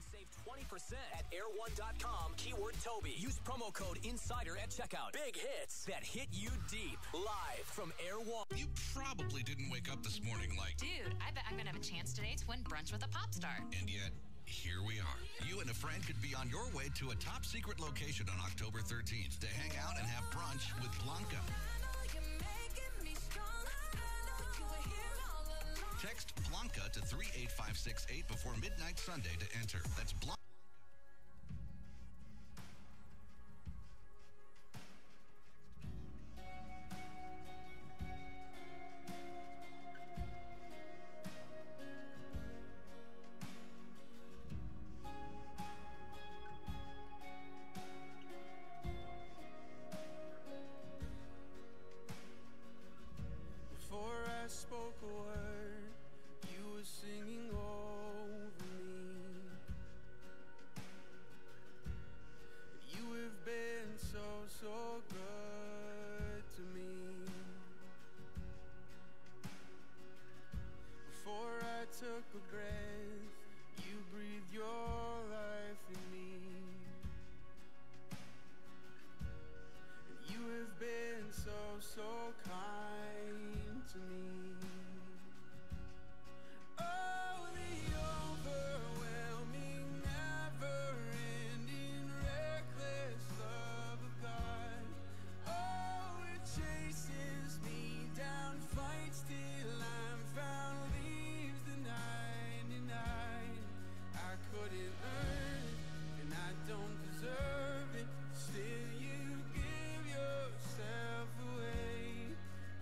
and save 20% at air1.com, keyword Toby. Use promo code INSIDER at checkout. Big hits that hit you deep. Live from Air One. You probably didn't wake up this morning like, dude, I bet I'm going to have a chance today to win brunch with a pop star. And yet, here we are. You and a friend could be on your way to a top secret location on October 13th to hang out and have brunch with Blanca. Text Blanca to 38568 before midnight Sunday to enter. That's Blanca. Before I spoke a word, you were singing over me. You have been so, so good to me. Before I took a breath, you breathed your life in me. You have been so, so kind to me. Oh, the overwhelming, never-ending, reckless love of God. Oh, it chases me down, fights till I'm found, leaves the 99. I couldn't earn it, and I don't deserve it. Still, you give yourself away.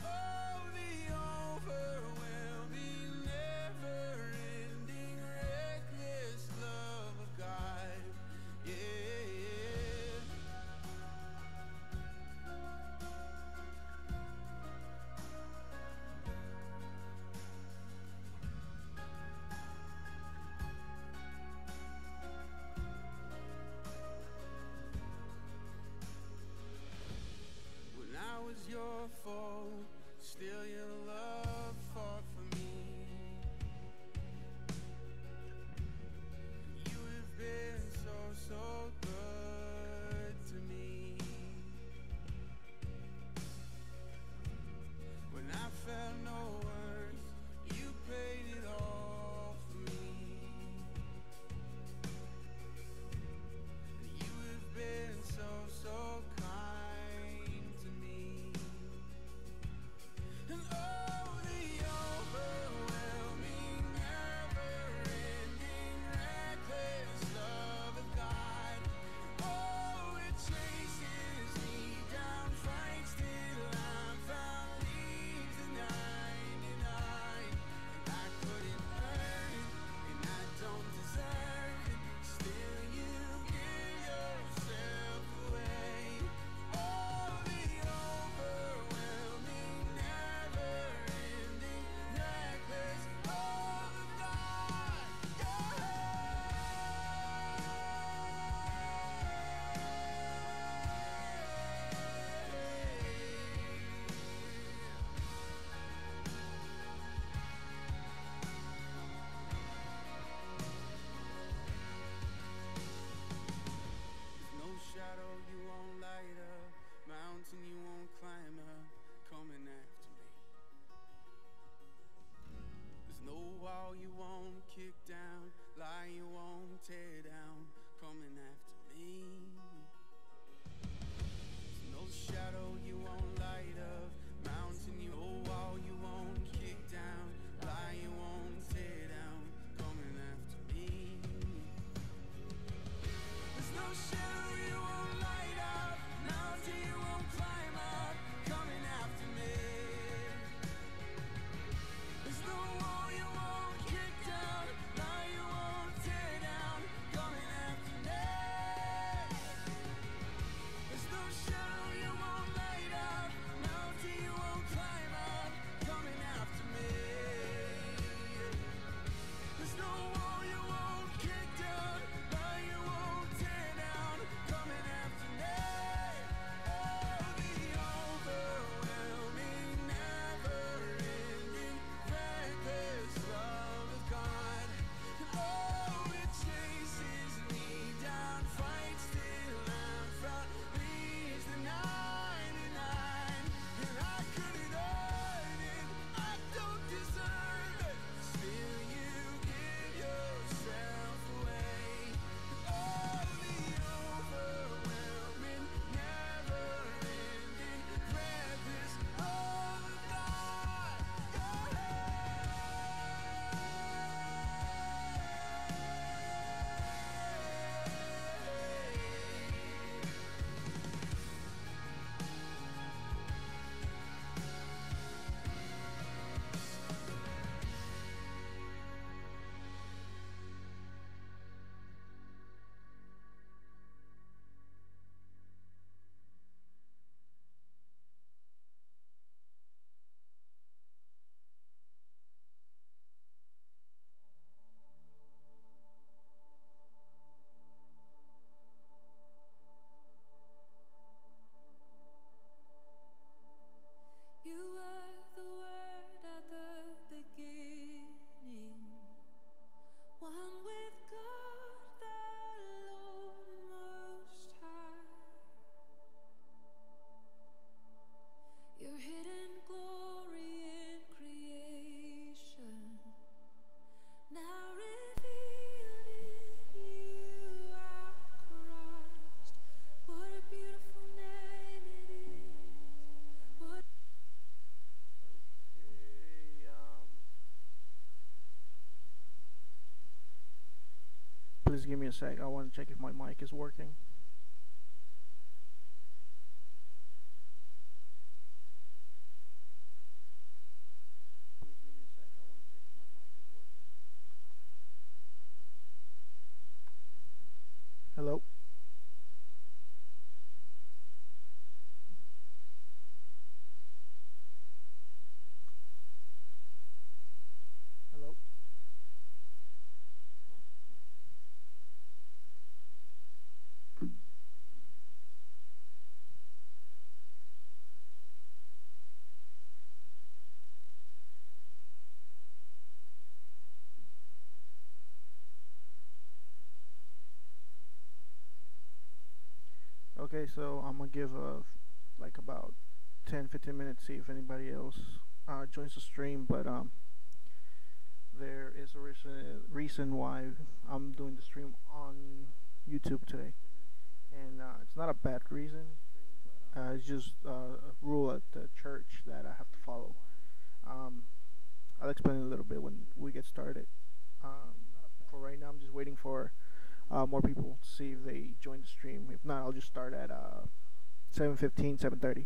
Oh, the overwhelming, never-ending, reckless love of God. Yeah. When I was your foe, still your love fought for me. You have been so, so good to me. When I felt no worth, you paid it all for me. You have been so, so kind to me. And oh, the overwhelming, never-ending, reckless love of God. Oh, it chases me down, fights till I'm found, leaves the 99. And I couldn't earn it, and I don't deserve it. Still, you give yourself away. Oh, the overwhelming, never-ending, reckless love of God. There's no shadow you won't light up, mountain you won't climb up, coming after me. There's no wall you won't kick down, lie you won't tear down, coming after me. There's no shadow you won't light up, mountain you, no wall you won't kick down, lie you won't tear down, coming after me. There's no shadow you won't light up, mountain you won't climb up, coming after me. There's no wall you won't kick down, lie you won't tear down, coming after me. There's no shadow you won't light up, Just give me a sec. I want to check if my mic is working. Hello? Hello? Okay, so I'm gonna give like about 10-15 minutes, see if anybody else joins the stream. But there is a reason why I'm doing the stream on YouTube today, and it's not a bad reason. It's just a rule at the church that I have to follow. I'll explain a little bit when we get started. For right now, I'm just waiting for more people to see if they join the stream. If not, I'll just start at 7:15, 7:30.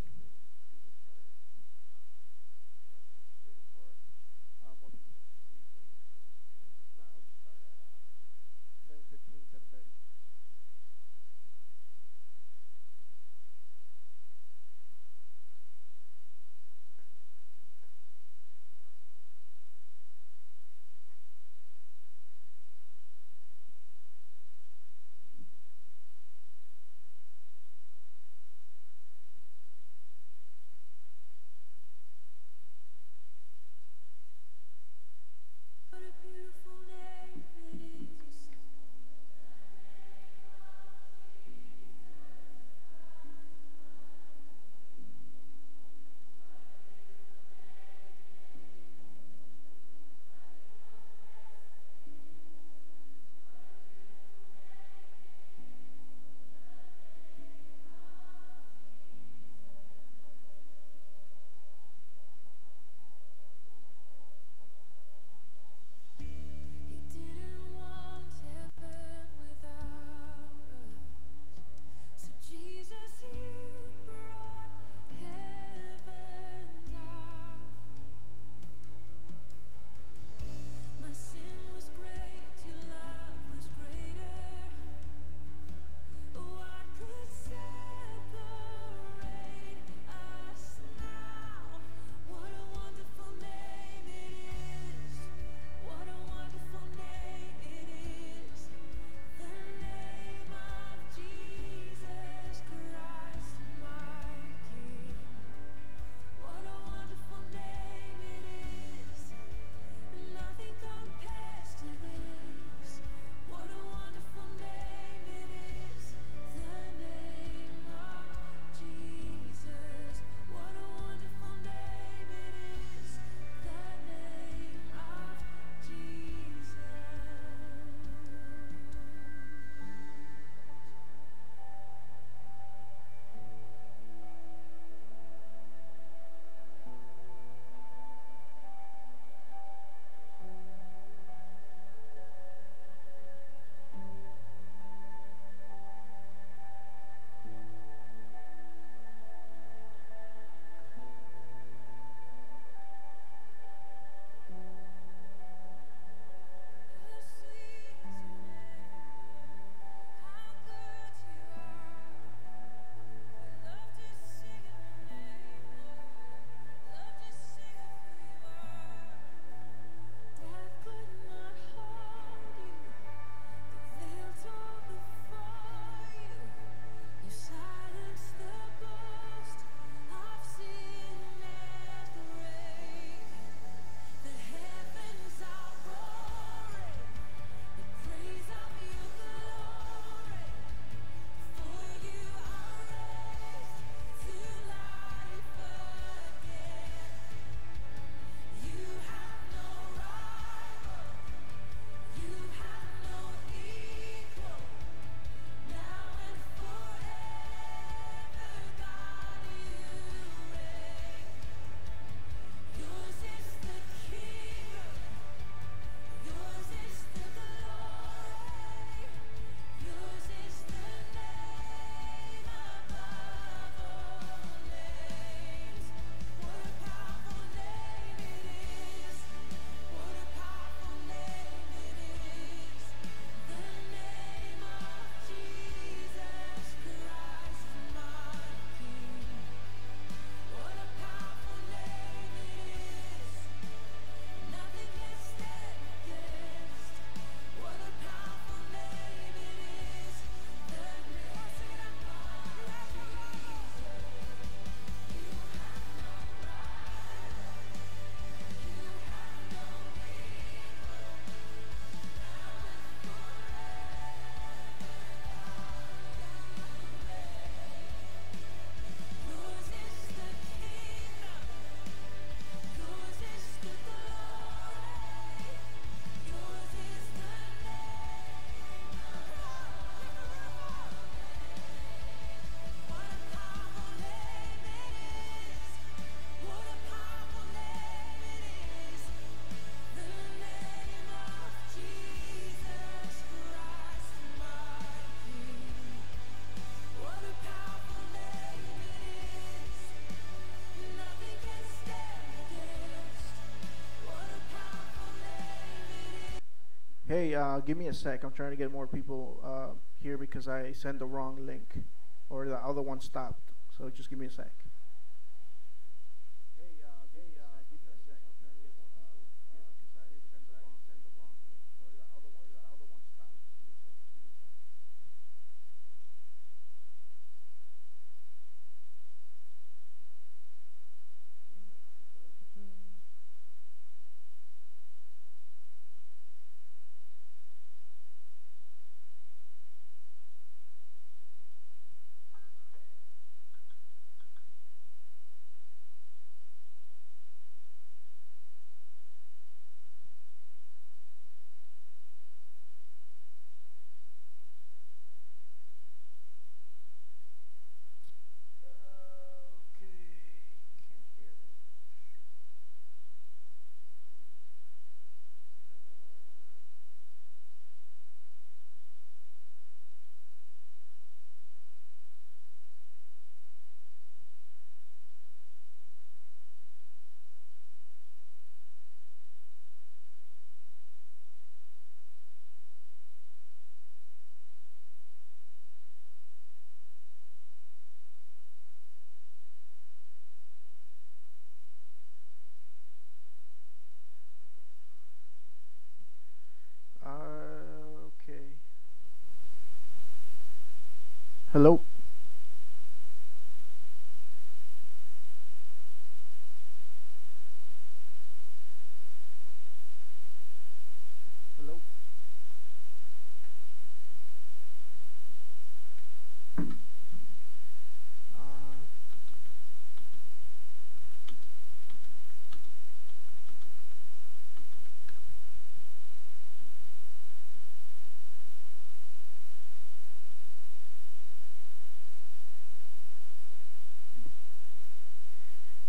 Hey, give me a sec. I'm trying to get more people here because I sent the wrong link, or the other one stopped. So just give me a sec. Okay. Hello. Hello.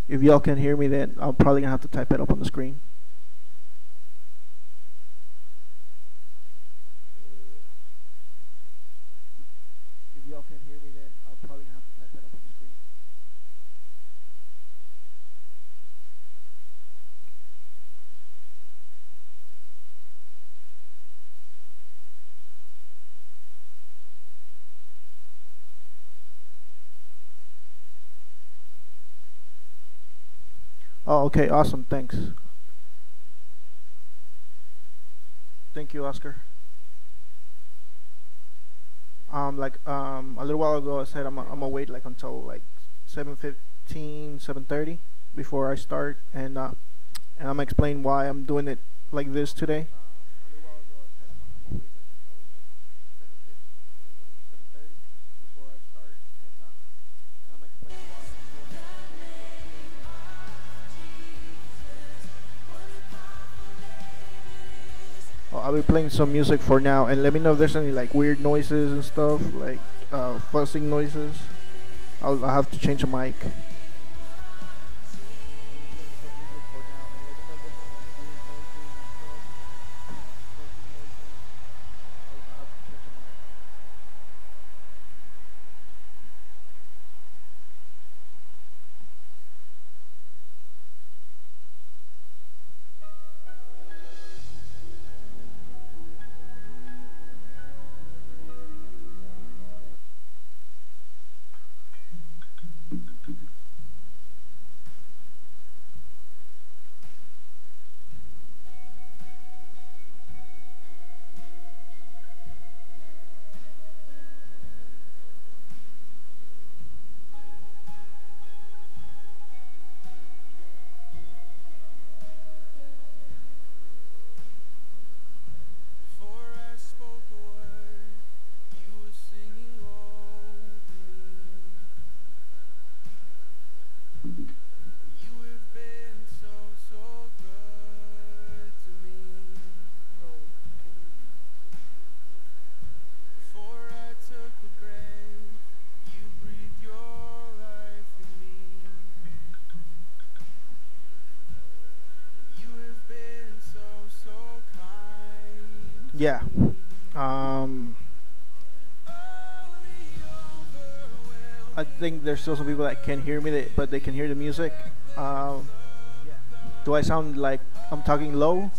If y'all can hear me, then I'm probably gonna have to type it up on the screen. If y'all can hear me, then I'm probably gonna have to type it up on the screen. Oh, okay, awesome, thanks. Thank you, Oscar. A little while ago, I said I'm gonna wait like until like 7:15, 7:30 before I start, and I'm gonna explain why I'm doing it like this today. I'll be playing some music for now, and let me know if there's any like weird noises and stuff, like fuzzing noises. I'll have to change the mic. Before I spoke a word, you were singing over me. You have been so, so good to me. Before I took a breath, you breathed your life in me. You have been so, so kind. Yeah. I think there's still some people that can't hear me, but they can hear the music. Do I sound like I'm talking low?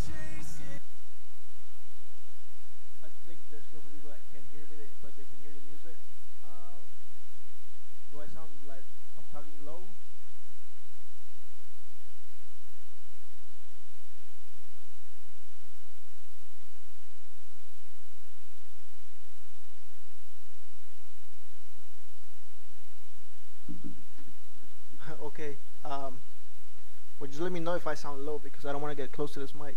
Just let me know if I sound low because I don't want to get close to this mic.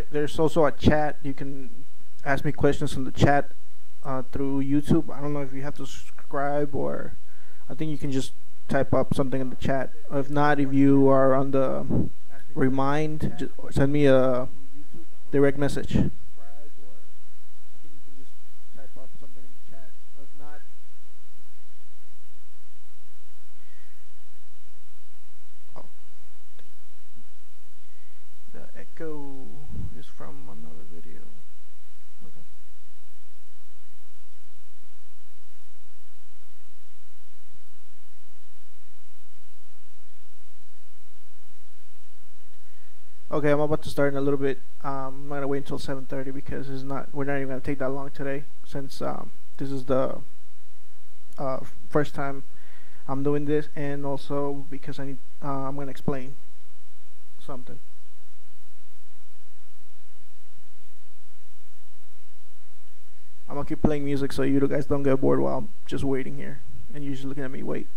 There's also a chat. You can ask me questions in the chat through YouTube. I don't know if you have to subscribe, or I think you can just type up something in the chat. If not, if you are on the Remind, just send me a direct message. Oh, the echo is from another video. Okay. Okay, I'm about to start in a little bit. I'm not gonna wait until 7:30 because we're not even gonna take that long today, since this is the first time I'm doing this, and also because I'm gonna explain something. I'm gonna keep playing music so you guys don't get bored while I'm just waiting here and you're just looking at me wait.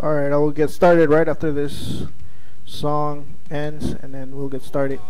Alright, I will get started right after this song ends, and then we'll get started.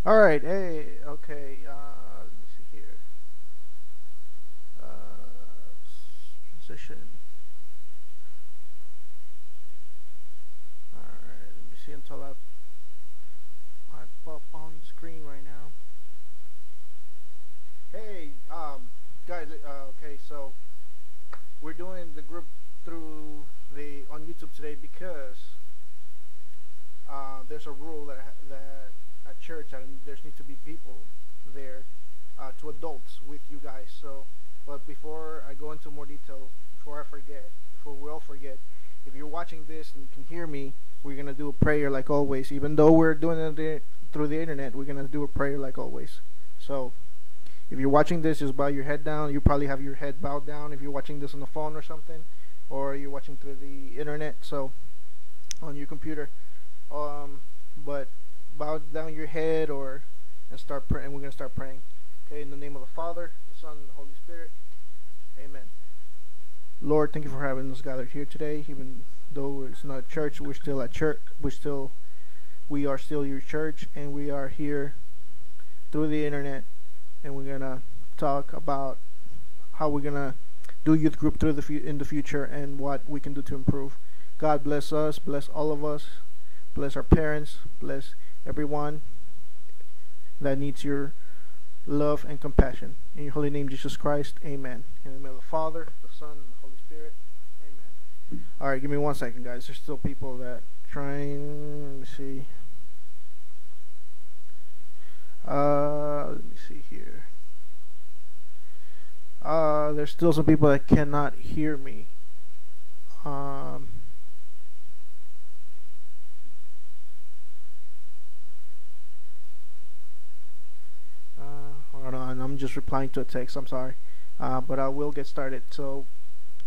Alright, hey, okay, let me see here. Transition. Alright, let me see until I pop on the screen right now. Hey, guys, okay, so we're doing the group through on YouTube today because there's a rule that at church and there needs to be people there, to adults with you guys. So, but before I go into more detail, before we all forget, if you're watching this and you can hear me, we're gonna do a prayer like always. Even though we're doing it through the internet, we're gonna do a prayer like always. So, if you're watching this, just bow your head down. You probably have your head bowed down if you're watching this on the phone or something, or you're watching through the internet, so on your computer. But bow down your head and start praying. We're gonna start praying. Okay, in the name of the Father, the Son, and the Holy Spirit. Amen. Lord, thank you for having us gathered here today. Even though it's not a church, we're still at church. We are still your church, and we are here through the internet, and we're gonna talk about how we're gonna do youth group in the future and what we can do to improve. God bless us, bless all of us, bless our parents, bless everyone that needs your love and compassion. In your holy name, Jesus Christ, amen. In the name of the Father, the Son, and the Holy Spirit, amen. Alright, give me 1 second, guys. There's still people that trying. Let me see. Let me see here. There's still some people that cannot hear me. Hold on, I'm just replying to a text. I'm sorry, but I will get started. So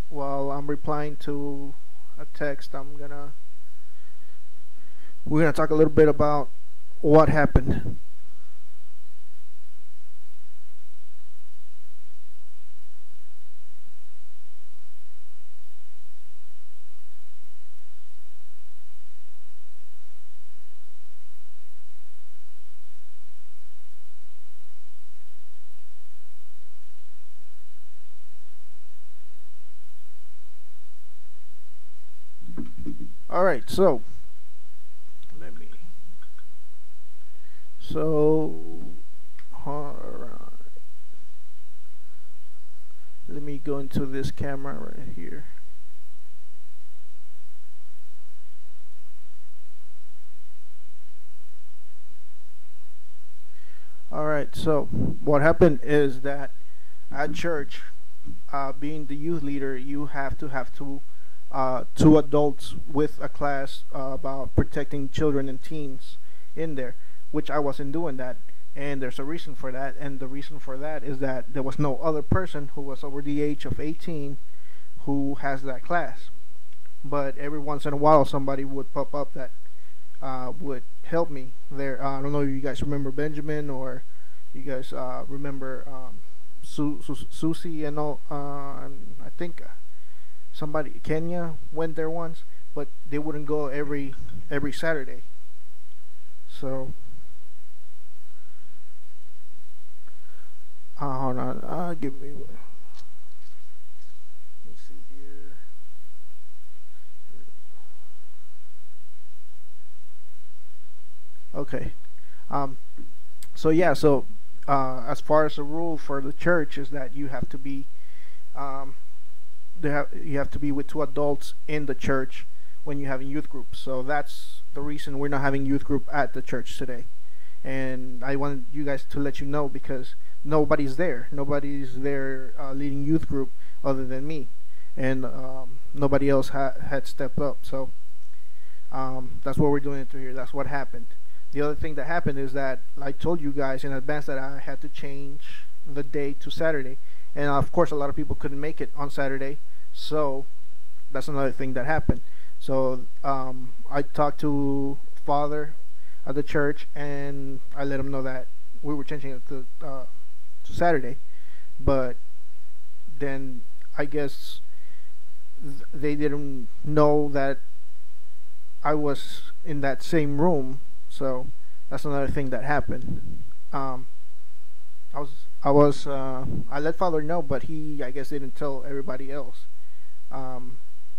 while I'm replying to a text, we're gonna talk a little bit about what happened. Alright, so let me go into this camera right here. Alright, so what happened is that at church, being the youth leader, you have two adults with a class about protecting children and teens in there, which I wasn't doing that. And there's a reason for that, and the reason for that is that there was no other person who was over the age of 18 who has that class. But every once in a while, somebody would pop up that would help me there. I don't know if you guys remember Benjamin, or you guys remember Susie and all. I think somebody, Kenya, went there once, but they wouldn't go every Saturday. So hold on, give me. Let me see here. Okay. So yeah. So as far as the rule for the church is that you have to be you have to be with 2 adults in the church when you have a youth group. So that's the reason we're not having youth group at the church today. And I wanted you guys to let you know, because nobody's there. Nobody's there leading youth group other than me, and nobody else had stepped up. So that's what we're doing it through here. That's what happened. The other thing that happened is that I told you guys in advance that I had to change the day to Saturday, and of course a lot of people couldn't make it on Saturday. So that's another thing that happened. So I talked to Father at the church, and I let him know that we were changing it to Saturday. But then I guess they didn't know that I was in that same room. So that's another thing that happened. I let Father know, but he, I guess, didn't tell everybody else.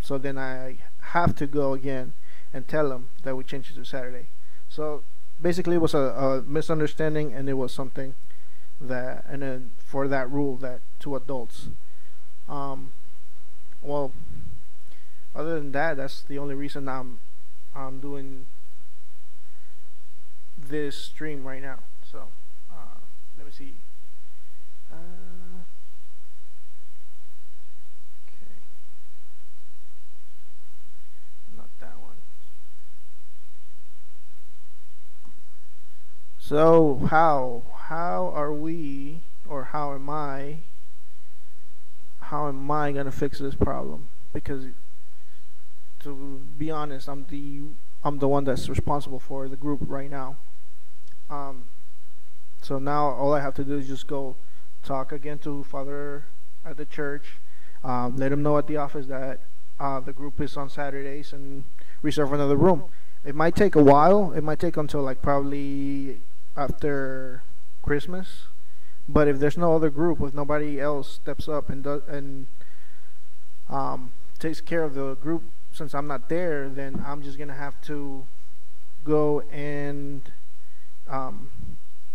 So then I have to go again and tell him that we changed it to Saturday. So basically it was a misunderstanding, and it was something that, and then for that rule that 2 adults. Well, other than that, that's the only reason I'm doing this stream right now. So let me see. Okay, not that one. So how are we, or how am I gonna fix this problem? Because to be honest, I'm the one that's responsible for the group right now. So now all I have to do is just go talk again to Father at the church, let him know at the office that the group is on Saturdays, and reserve another room. It might take a while. It might take until like probably after Christmas. But if there's no other group, if nobody else steps up and takes care of the group, since I'm not there, then I'm just gonna have to go and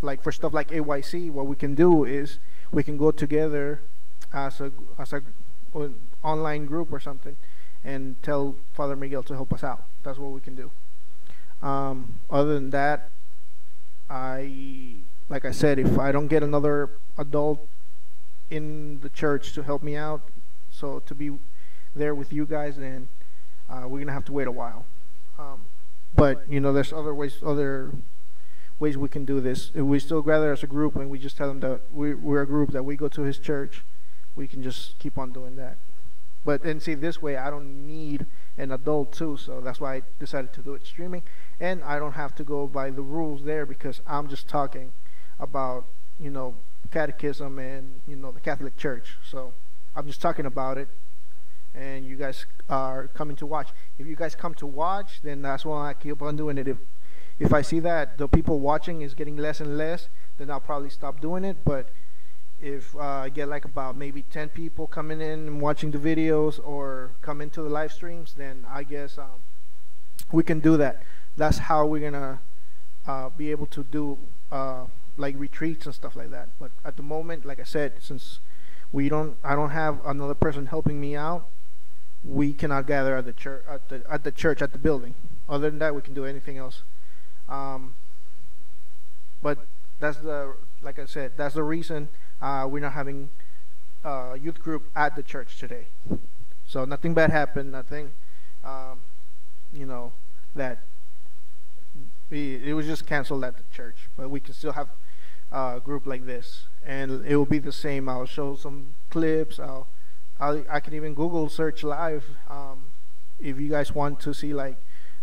like for stuff like AYC, what we can do is we can go together as a online group or something, and tell Father Miguel to help us out. That's what we can do. Other than that, like I said, if I don't get another adult in the church to help me out, so to be there with you guys, then we're gonna have to wait a while. But you know, there's other ways we can do this. If we still gather as a group and we just tell them that we're a group, that we go to his church, we can just keep on doing that. But and see, this way I don't need an adult too, so that's why I decided to do it streaming, and I don't have to go by the rules there, because I'm just talking about, you know, catechism and, you know, the Catholic Church. So I'm just talking about it, and you guys are coming to watch. If you guys come to watch, then that's why I keep on doing it. If I see that the people watching is getting less and less, then I'll probably stop doing it. But if I get like about maybe 10 people coming in and watching the videos, or come into the live streams, then I guess we can do that. That's how we're gonna be able to do like retreats and stuff like that. But at the moment, like I said, since I don't have another person helping me out, we cannot gather at the church at the building. Other than that, we can do anything else. But that's like I said, that's the reason we're not having youth group at the church today. So nothing bad happened. Nothing, you know, that it was just canceled at the church, but we can still have a group like this, and it will be the same. I'll show some clips. I can even Google search live if you guys want to see like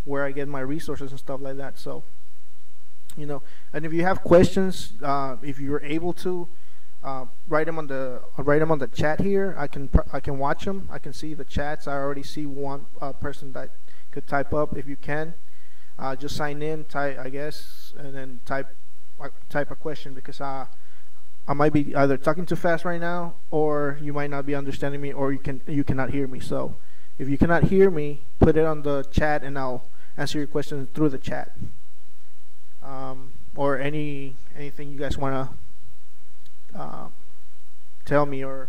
where I get my resources and stuff like that. So, and if you have questions, if you're able to write them on the chat here. I can watch them. I can see the chats. I already see one person that could type up. If you can, just sign in, type, I guess, and then type a question, because I might be either talking too fast right now, or you might not be understanding me, or you cannot hear me. So if you cannot hear me, put it on the chat, and I'll answer your questions through the chat. Or anything you guys want to tell me or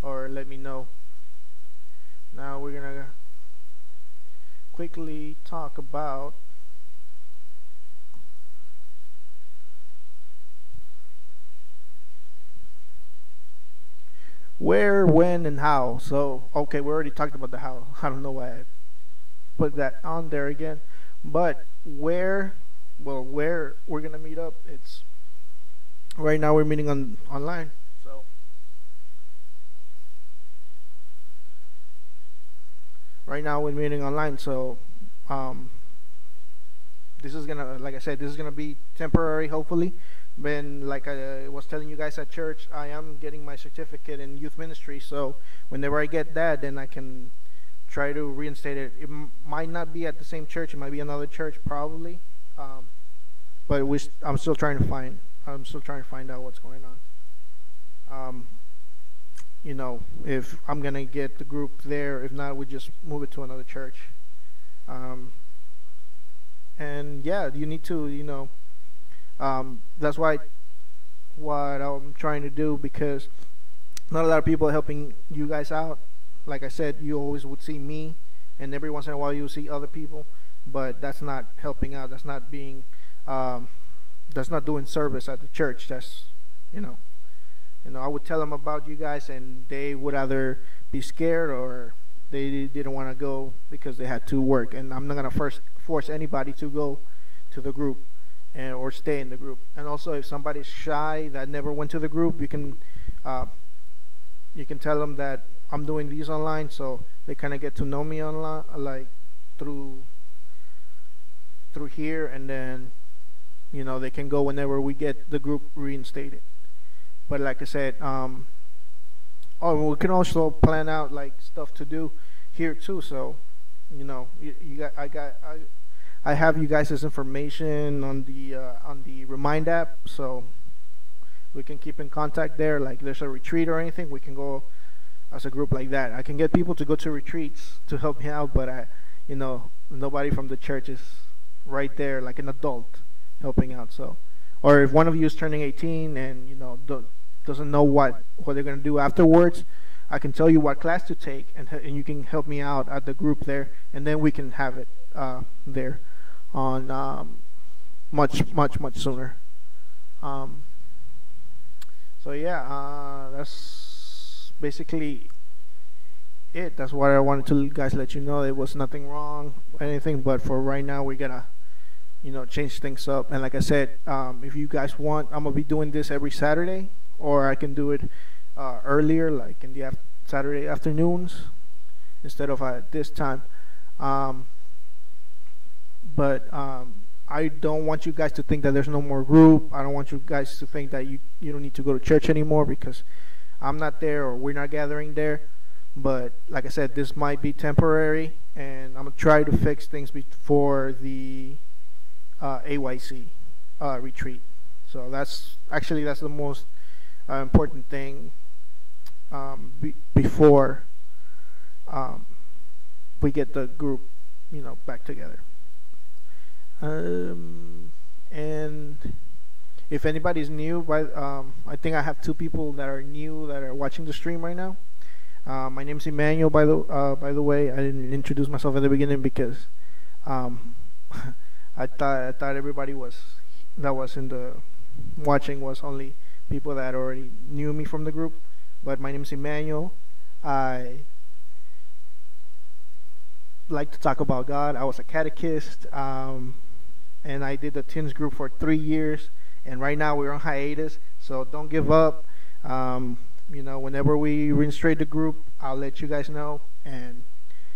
let me know. Now we're gonna quickly talk about where, when, and how. So, okay, we already talked about the how. I don't know why I put that on there again. But where we're gonna meet up, it's right now we're meeting online. So right now we're meeting online. So this is gonna, like I said, this is gonna be temporary, hopefully. Then, like I was telling you guys at church, I am getting my certificate in youth ministry. So whenever I get that, then I can try to reinstate it. It might not be at the same church. It might be another church, probably. But I'm still trying to find out what's going on. If I'm gonna get the group there. If not, we just move it to another church. And yeah, you need to, that's what I'm trying to do, because not a lot of people are helping you guys out. Like I said, you always would see me, and every once in a while you'll see other people, but that's not helping out. That's not being, that's not doing service at the church. That's, I would tell them about you guys, and they would either be scared or they didn't want to go because they had to work. And I'm not gonna force anybody to go to the group or stay in the group. And also, if somebody's shy that never went to the group, you can tell them that I'm doing these online, so they kind of get to know me online, like through here, and then they can go whenever we get the group reinstated. But like I said, we can also plan out like stuff to do here too. So I have you guys' information on the Remind app, so we can keep in contact there. Like there's a retreat or anything, we can go as a group like that. I can get people to go to retreats to help me out, but nobody from the church is right there like an adult helping out. So, or if one of you is turning 18 and doesn't know what they're gonna do afterwards, I can tell you what class to take, and you can help me out at the group there, and then we can have it there on much sooner. So yeah, that's basically it. That's what I wanted to guys let you know. It was nothing wrong or anything, but for right now we're gonna change things up. And like I said, if you guys want, I'm gonna be doing this every Saturday, or I can do it earlier, like in the Saturday afternoons instead of at this time. But I don't want you guys to think that there's no more group. I don't want you guys to think that you don't need to go to church anymore because I'm not there or we're not gathering there. But like I said, this might be temporary, and I'm gonna try to fix things before the AYC retreat. So that's the most important thing before we get the group back together. And if anybody's new, I think I have 2 people that are new that are watching the stream right now. My name's Emmanuel, by the way. I didn't introduce myself at the beginning because I thought everybody that was in the watching was only people that already knew me from the group. But my name's Emmanuel. I like to talk about God. I was a catechist, and I did the teens group for 3 years, and right now we're on hiatus. So don't give up. You know, whenever we reinstate the group, I'll let you guys know, and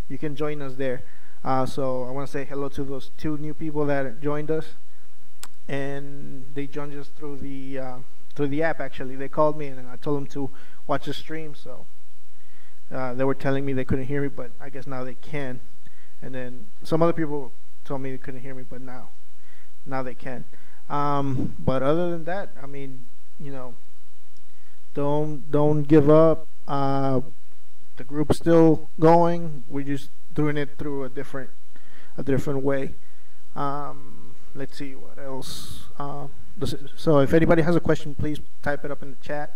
you can join us there. So I want to say hello to those 2 new people that joined us, and they joined us through the app. Actually, they called me and I told them to watch the stream. So they were telling me they couldn't hear me, but I guess now they can. And then some other people told me they couldn't hear me, but now they can. But other than that, I mean, you know, don't give up. The group's still going. We're just doing it through a different way. Let's see what else. So if anybody has a question, please type it up in the chat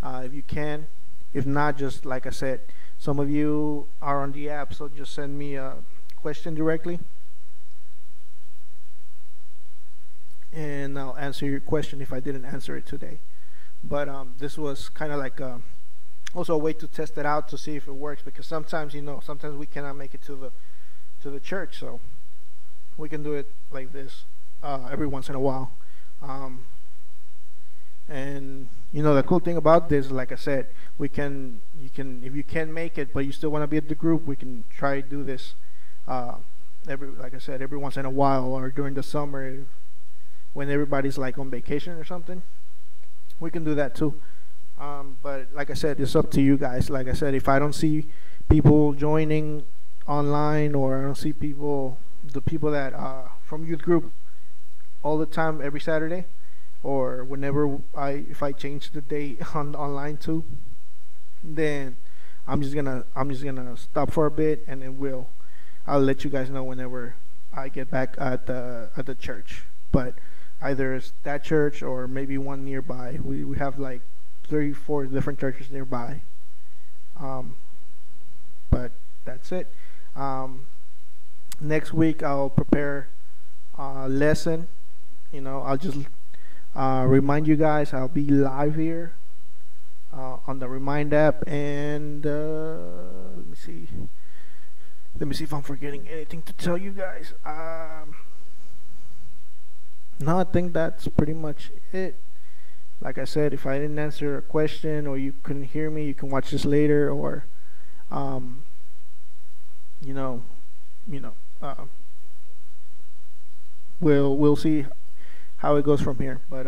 if you can. If not, just like I said, some of you are on the app, so just send me a question directly, and I'll answer your question if I didn't answer it today. But this was kind of like also a way to test it out to see if it works, because sometimes, you know, sometimes we cannot make it to the church, so we can do it like this every once in a while. And you know, the cool thing about this, like I said, you can if you can make it but you still want to be at the group, we can try to do this every once in a while, or during the summer when everybody's like on vacation or something. We can do that too. But like I said, it's up to you guys. Like I said, if I don't see people joining online, or I don't see the people that from youth group all the time every Saturday, or whenever if I change the date online too, then I'm just gonna stop for a bit, and then I'll let you guys know whenever I get back at the church. But either it's that church or maybe one nearby. We have like 3-4 different churches nearby. But that's it. Next week I'll prepare a lesson. You know, I'll just remind you guys I'll be live here on the Remind app, and let me see if I'm forgetting anything to tell you guys. No, I think that's pretty much it. Like I said, if I didn't answer a question or you couldn't hear me, you can watch this later, or we'll see how it goes from here. But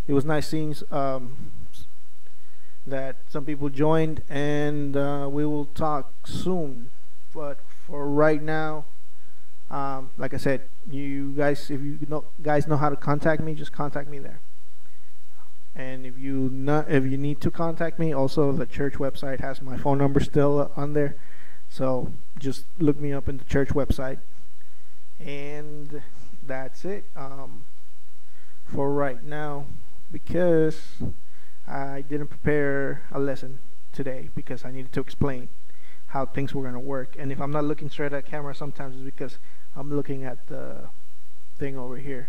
it was nice seeing that some people joined, and we will talk soon. But for right now, like I said, you guys, if you guys know how to contact me, just contact me there. And if you need to contact me, also the church website has my phone number still on there, so just look me up in the church website. And that's it for right now, because I didn't prepare a lesson today because I needed to explain how things were going to work. And if I'm not looking straight at camera, sometimes it's because I'm looking at the thing over here.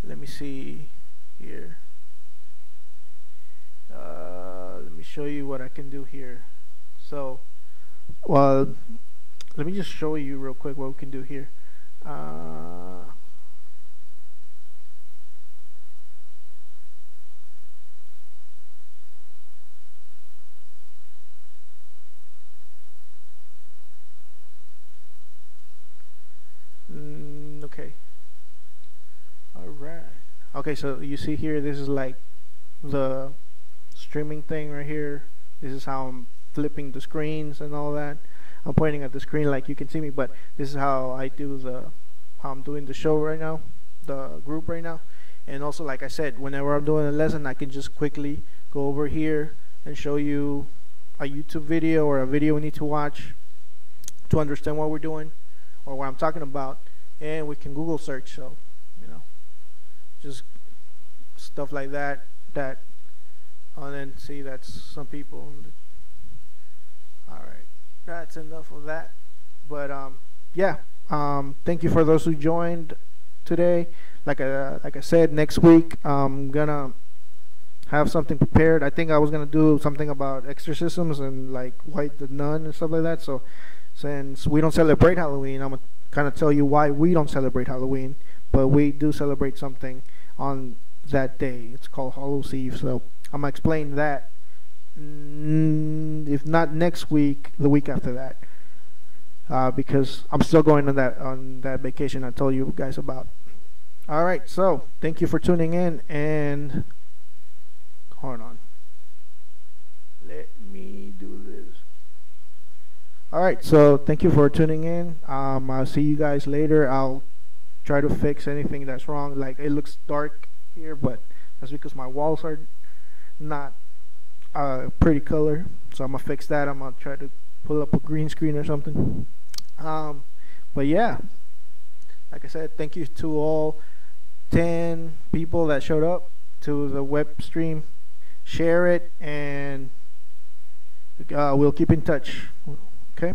Let me see here. Let me show you what I can do here. So, well, let me just show you real quick what we can do here. Okay. Alright. Okay, so you see here, this is like the streaming thing right here. This is how I'm flipping the screens and all that. I'm pointing at the screen like you can see me, but this is how I'm doing the show right now, the group right now. And also, like I said, whenever I'm doing a lesson, I can just quickly go over here and show you a YouTube video or a video we need to watch to understand what we're doing or what I'm talking about, and we can Google search. So, you know, just stuff like that. And then see, that's some people. All right, that's enough of that. But yeah, thank you for those who joined today. Like I said, next week I'm gonna have something prepared. I think I was gonna do something about exorcisms and like White the Nun and stuff like that. So since we don't celebrate Halloween, I'm gonna kind of tell you why we don't celebrate Halloween, but we do celebrate something on that day. It's called Hallows Eve. So I'm gonna explain that. If not next week, the week after that, because I'm still going on that vacation I told you guys about. All right, so thank you for tuning in, and hold on. Let me do this. All right, so thank you for tuning in. I'll see you guys later. I'll try to fix anything that's wrong. Like, it looks dark here, but that's because my walls are not pretty color. So I'm gonna fix that. I'm gonna try to pull up a green screen or something. But yeah, like I said, thank you to all 10 people that showed up to the web stream. Share it, and we'll keep in touch. Okay.